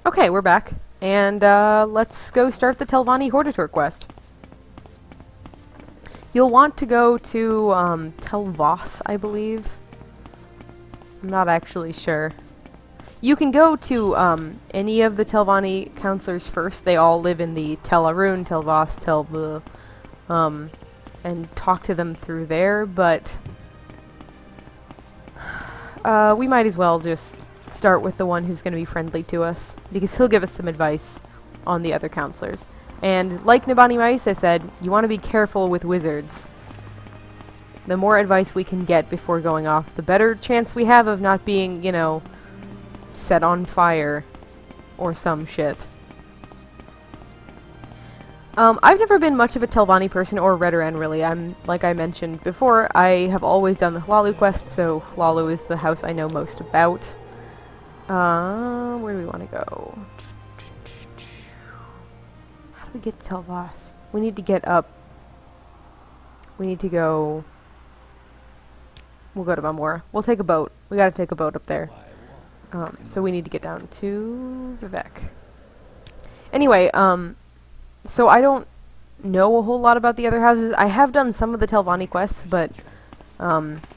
Okay, we're back. And let's go start the Telvanni Hortator quest. You'll want to go to Telvos, I believe. I'm not actually sure. You can go to any of the Telvanni counselors first. They all live in the Tel Arun, Telvos, Telv, and talk to them through there, but we might as well just start with the one who's going to be friendly to us, because he'll give us some advice on the other counselors. And like Nibani Maisa said, you want to be careful with wizards. The more advice we can get before going off, the better chance we have of not being, you know, set on fire or some shit. I've never been much of a Telvanni person or Redoran, really. Like I mentioned before, I have always done the Hlalu quest, so Hlalu is the house I know most about. Where do we want to go? How do we get to Telvos? We need to get up. We need to go... We'll go to Mamora. We'll take a boat. We gotta take a boat up there. So we need to get down to Vivek. Anyway, so I don't know a whole lot about the other houses. I have done some of the Telvanni quests, but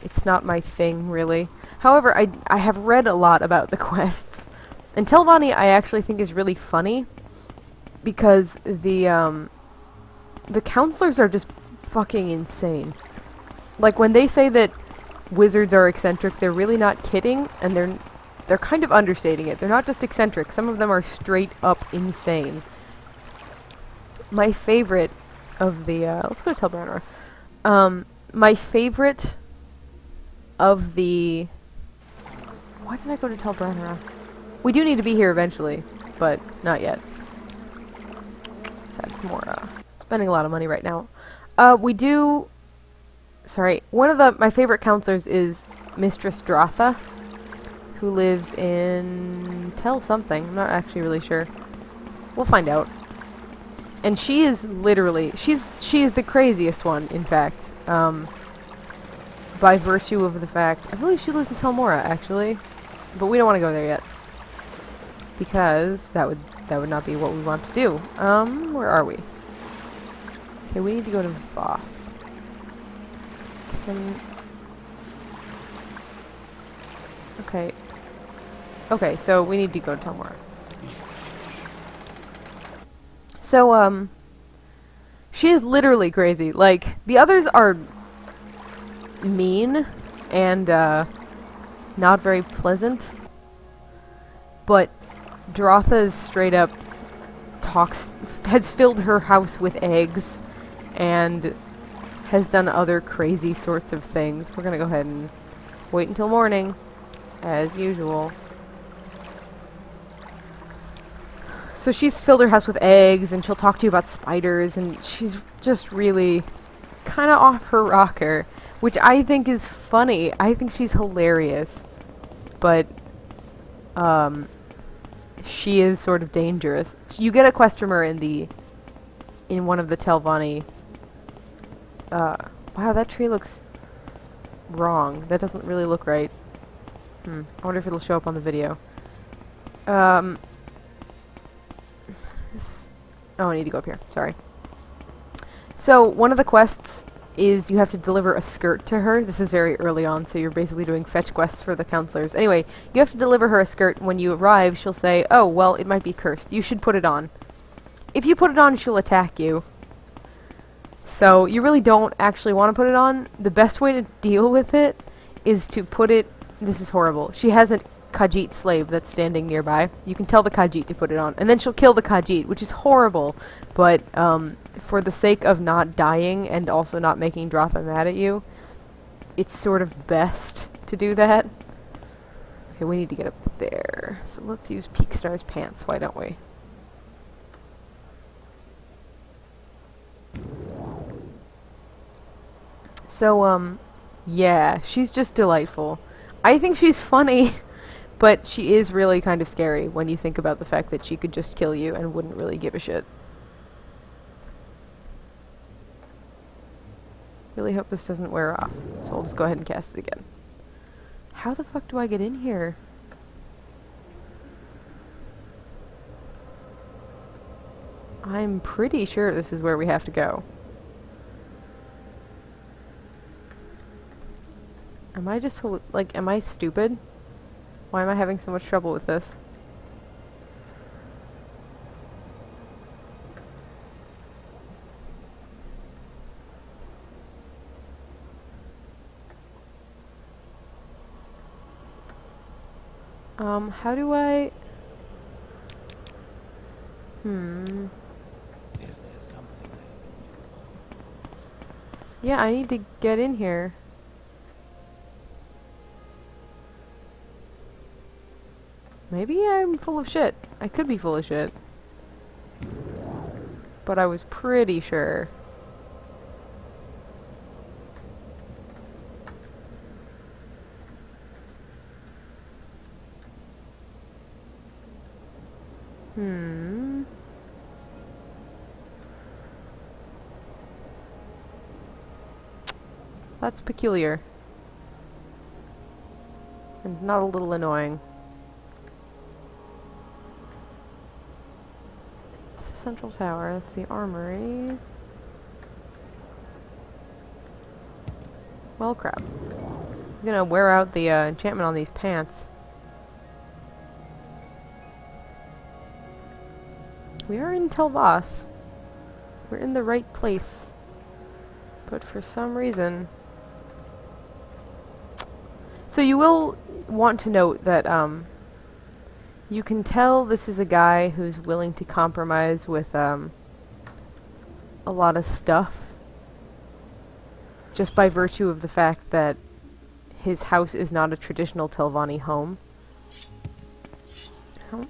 it's not my thing, really. However, I have read a lot about the quests. And Telvanni I actually think is really funny, because the counselors are just fucking insane. Like, when they say that wizards are eccentric, they're really not kidding, and they're kind of understating it. They're not just eccentric, some of them are straight up insane. My favorite of the, let's go to Telbranor. My favorite of the... Why did I go to Telbranor? We do need to be here eventually, but not yet. That's more, spending a lot of money right now. We do... Sorry, one of my favorite counselors is Mistress Dratha, who lives in Tel something. I'm not actually really sure. We'll find out. And she is literally, she is the craziest one, in fact. By virtue of the fact, I believe she lives in Telmora, actually, but we don't want to go there yet, because that would not be what we want to do. Where are we? Okay, we need to go to Voss. Okay. Okay, so we need to go to Telmora. So, she is literally crazy. Like, the others are mean and, not very pleasant. But Dratha is straight up has filled her house with eggs and has done other crazy sorts of things. We're gonna go ahead and wait until morning, as usual. So she's filled her house with eggs, and she'll talk to you about spiders, and she's just really kind of off her rocker, which I think is funny. I think she's hilarious, but she is sort of dangerous. You get a quest from her in one of the Telvanni. Wow, that tree looks wrong. That doesn't really look right. I wonder if it'll show up on the video. Oh, I need to go up here. Sorry. So, one of the quests is you have to deliver a skirt to her. This is very early on, so you're basically doing fetch quests for the counselors. Anyway, you have to deliver her a skirt. When you arrive, she'll say, oh, well, it might be cursed. You should put it on. If you put it on, she'll attack you. So, you really don't actually want to put it on. The best way to deal with it is to put it... This is horrible. She has a Khajiit slave that's standing nearby. You can tell the Khajiit to put it on. And then she'll kill the Khajiit, which is horrible. But, for the sake of not dying and also not making Dratha mad at you, it's sort of best to do that. Okay, we need to get up there. So let's use Peakstar's pants, why don't we? So, yeah, she's just delightful. I think she's funny, but she is really kind of scary when you think about the fact that she could just kill you and wouldn't really give a shit. Really hope this doesn't wear off, so I'll just go ahead and cast it again. How the fuck do I get in here? I'm pretty sure this is where we have to go. Am I just, like, am I stupid? Why am I having so much trouble with this? How do I... Is there something Yeah, I need to get in here. Maybe I'm full of shit. I could be full of shit. But I was pretty sure. That's peculiar. And not a little annoying. It's the central tower, that's the armory. Well, crap. I'm gonna wear out the enchantment on these pants. We are in Telvanni. We're in the right place. But for some reason... So you will want to note that, you can tell this is a guy who's willing to compromise with, a lot of stuff. Just by virtue of the fact that his house is not a traditional Telvanni home. Oh.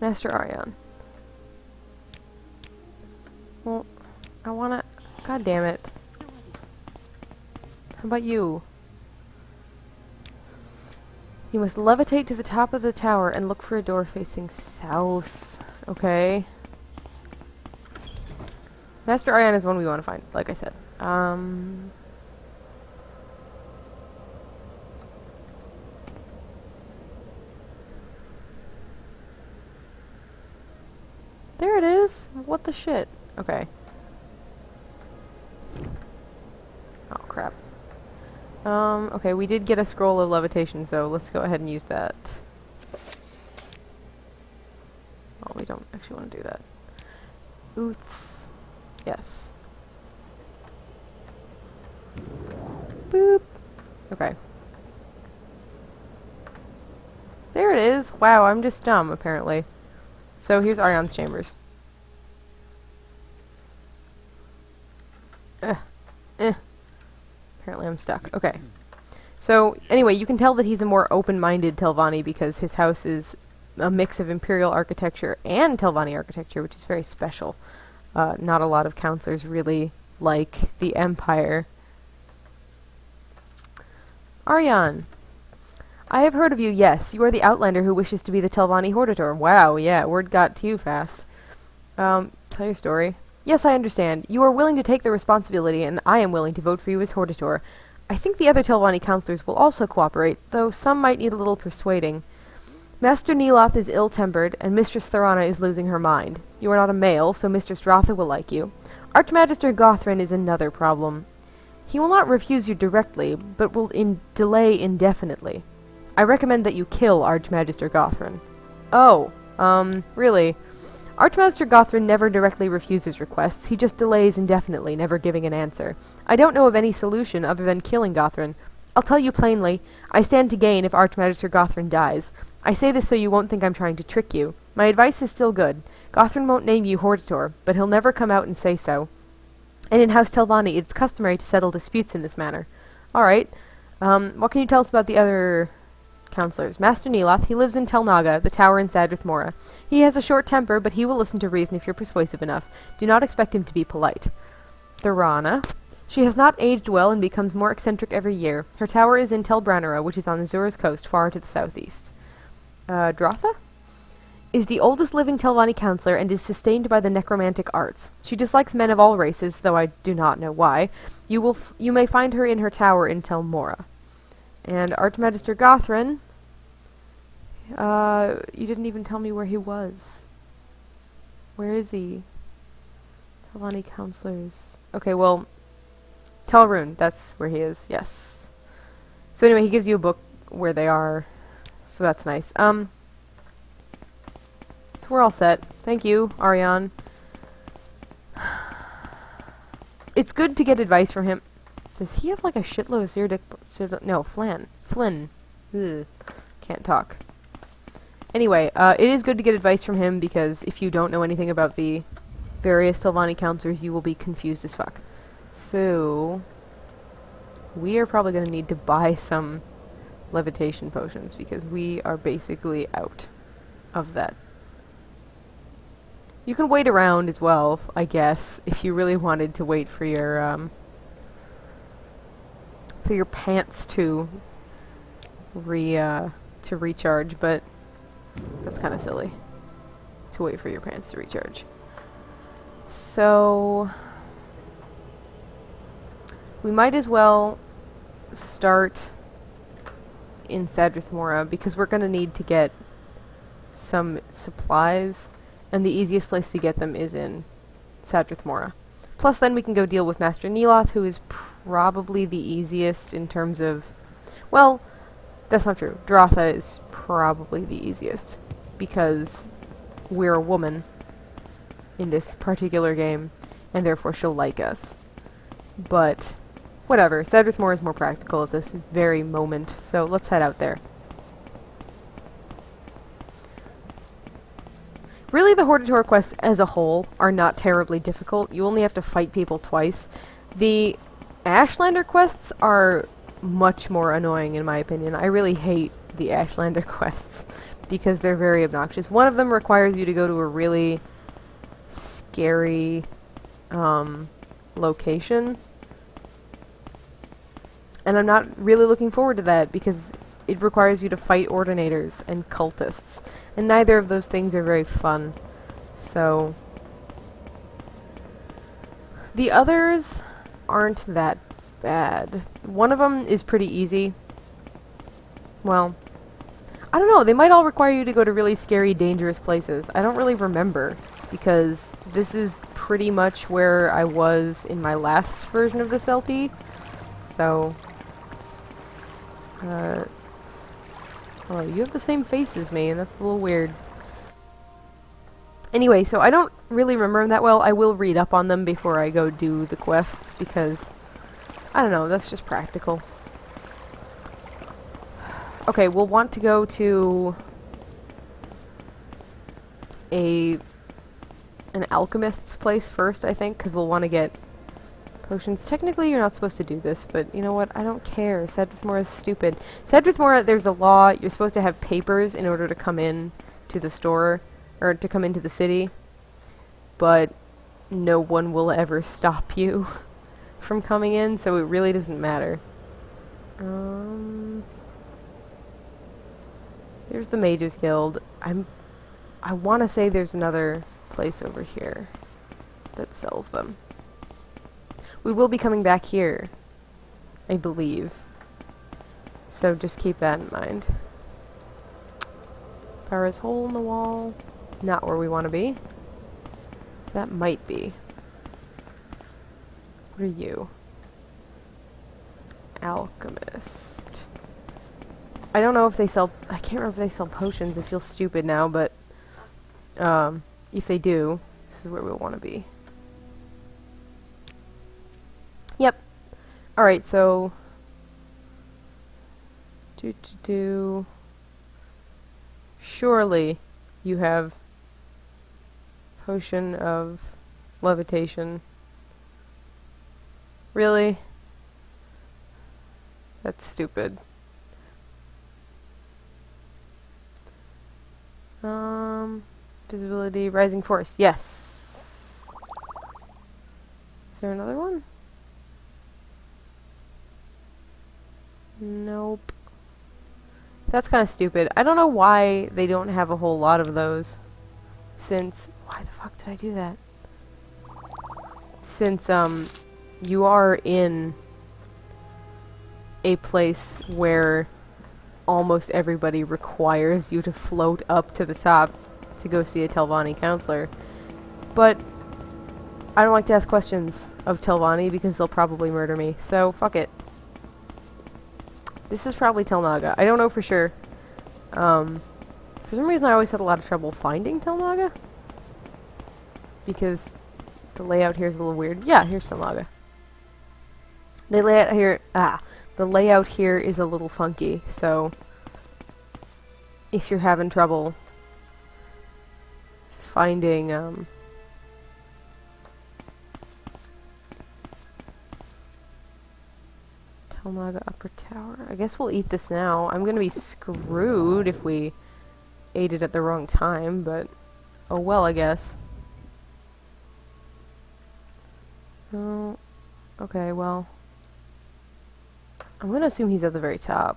Master Aryan. Well, I wanna... God damn it. How about you? You must levitate to the top of the tower and look for a door facing south. Okay. Master Aryan is one we want to find, like I said. There it is! What the shit? Okay. Oh, crap. Okay, we did get a scroll of levitation, so let's go ahead and use that. Oh, we don't actually want to do that. Ooths. Yes. Boop. Okay. There it is! Wow, I'm just dumb, apparently. So here's Aryan's chambers. Apparently I'm stuck. Okay. So, anyway, you can tell that he's a more open-minded Telvanni because his house is a mix of Imperial architecture and Telvanni architecture, which is very special. Not a lot of counselors really like the Empire. Aryan! I have heard of you, yes. You are the outlander who wishes to be the Telvanni Hortator. Wow, yeah, word got to you fast. Tell your story. Yes, I understand. You are willing to take the responsibility, and I am willing to vote for you as Hortator. I think the other Telvanni counselors will also cooperate, though some might need a little persuading. Master Neloth is ill-tempered, and Mistress Tharana is losing her mind. You are not a male, so Mistress Rotha will like you. Archmagister Gothrin is another problem. He will not refuse you directly, but will delay indefinitely. I recommend that you kill Archmagister Gothrin. Oh, really? Archmaster Gothrin never directly refuses requests, he just delays indefinitely, never giving an answer. I don't know of any solution other than killing Gothrin. I'll tell you plainly, I stand to gain if Archmagister Gothrin dies. I say this so you won't think I'm trying to trick you. My advice is still good. Gothrin won't name you Hortator, but he'll never come out and say so. And in House Telvanni, it's customary to settle disputes in this manner. Alright, what can you tell us about the other counselors? Master Neloth, he lives in Telnaga, the tower in Sadrith Mora. He has a short temper, but he will listen to reason if you're persuasive enough. Do not expect him to be polite. Tharana. She has not aged well and becomes more eccentric every year. Her tower is in Telbranera, which is on Azura's coast, far to the southeast. Drotha? Is the oldest living Telvanni counselor and is sustained by the necromantic arts. She dislikes men of all races, though I do not know why. You may find her in her tower in Tel Mora. And Archmagister Gothrin, you didn't even tell me where he was. Where is he? Telvanni counselors. Okay, well, Telrune, that's where he is, yes. So anyway, he gives you a book where they are, so that's nice. So we're all set. Thank you, Ariane. It's good to get advice from him. Does he have like a shitload of no, Flynn. Ugh. Can't talk. Anyway, it is good to get advice from him because if you don't know anything about the various Telvanni counselors, you will be confused as fuck. So, we are probably going to need to buy some levitation potions because we are basically out of that. You can wait around as well, I guess, if you really wanted to wait for your pants to recharge, but that's kind of silly to wait for your pants to recharge. So we might as well start in Sadrith Mora because we're going to need to get some supplies, and the easiest place to get them is in Sadrith Mora. Plus then we can go deal with Master Neloth, who is probably the easiest in terms of... Well, that's not true. Dratha is probably the easiest, because we're a woman in this particular game, and therefore she'll like us. But, whatever. Sadrith Mora is more practical at this very moment, so let's head out there. Really, the Hortator quests as a whole are not terribly difficult. You only have to fight people twice. The Ashlander quests are much more annoying, in my opinion. I really hate the Ashlander quests because they're very obnoxious. One of them requires you to go to a really scary location, and I'm not really looking forward to that because it requires you to fight ordinators and cultists, and neither of those things are very fun. So the others aren't that bad. One of them is pretty easy. Well, I don't know, they might all require you to go to really scary, dangerous places. I don't really remember, because this is pretty much where I was in my last version of this LP. So, oh, you have the same face as me, and that's a little weird. Anyway, so I don't really remember them that well. I will read up on them before I go do the quests, because, I don't know, that's just practical. Okay, we'll want to go to an alchemist's place first, I think, because we'll want to get potions. Technically, you're not supposed to do this, but you know what? I don't care. Sadrith Mora is stupid. Sadrith Mora, there's a law. You're supposed to have papers in order to come in to the store, or to come into the city, but no one will ever stop you from coming in, so it really doesn't matter. There's the Mages Guild. I want to say there's another place over here that sells them. We will be coming back here, I believe. So just keep that in mind. Farah's hole in the wall. Not where we want to be. That might be. What are you? Alchemist. I don't know if they sell... I can't remember if they sell potions. I feel stupid now, but... if they do, this is where we'll want to be. Yep. Alright, so... Surely you have potion of levitation. Really? That's stupid. Visibility, rising force. Yes. Is there another one? Nope. That's kind of stupid. I don't know why they don't have a whole lot of those. Since... Why the fuck did I do that? Since, you are in a place where almost everybody requires you to float up to the top to go see a Telvanni counselor. But I don't like to ask questions of Telvanni because they'll probably murder me. So, fuck it. This is probably Telnaga. I don't know for sure. For some reason I always had a lot of trouble finding Telnaga. Because the layout here is a little weird. Yeah, here's Telnaga. The layout here is a little funky, so if you're having trouble finding, Telnaga Upper Tower. I guess we'll eat this now. I'm gonna be screwed if we ate it at the wrong time, but oh well, I guess. Oh, okay, well. I'm gonna assume he's at the very top.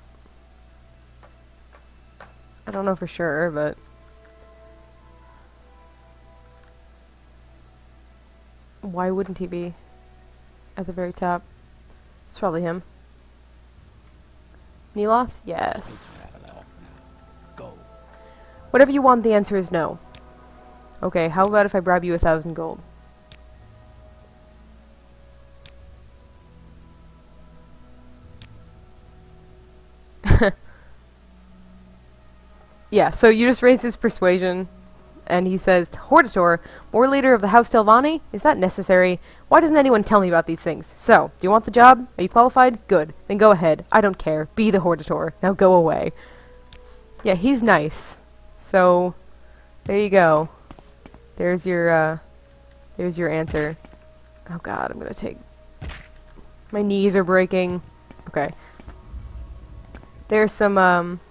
I don't know for sure, but why wouldn't he be at the very top? It's probably him. Neeloth? Yes. Go. Whatever you want, the answer is no. Okay, how about if I bribe you 1,000 gold? Yeah, so you just raised his persuasion, and he says, Hortator, war leader of the House Telvanni? Is that necessary? Why doesn't anyone tell me about these things? So, do you want the job? Are you qualified? Good. Then go ahead. I don't care. Be the Hortator. Now go away. Yeah, he's nice. So, there you go. There's your answer. Oh god, I'm gonna take... My knees are breaking. Okay. There's some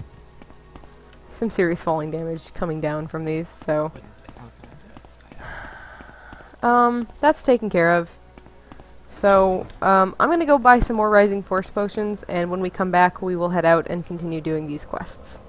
serious falling damage coming down from these, so... that's taken care of. So, I'm gonna go buy some more Rising Force potions, and when we come back, we will head out and continue doing these quests.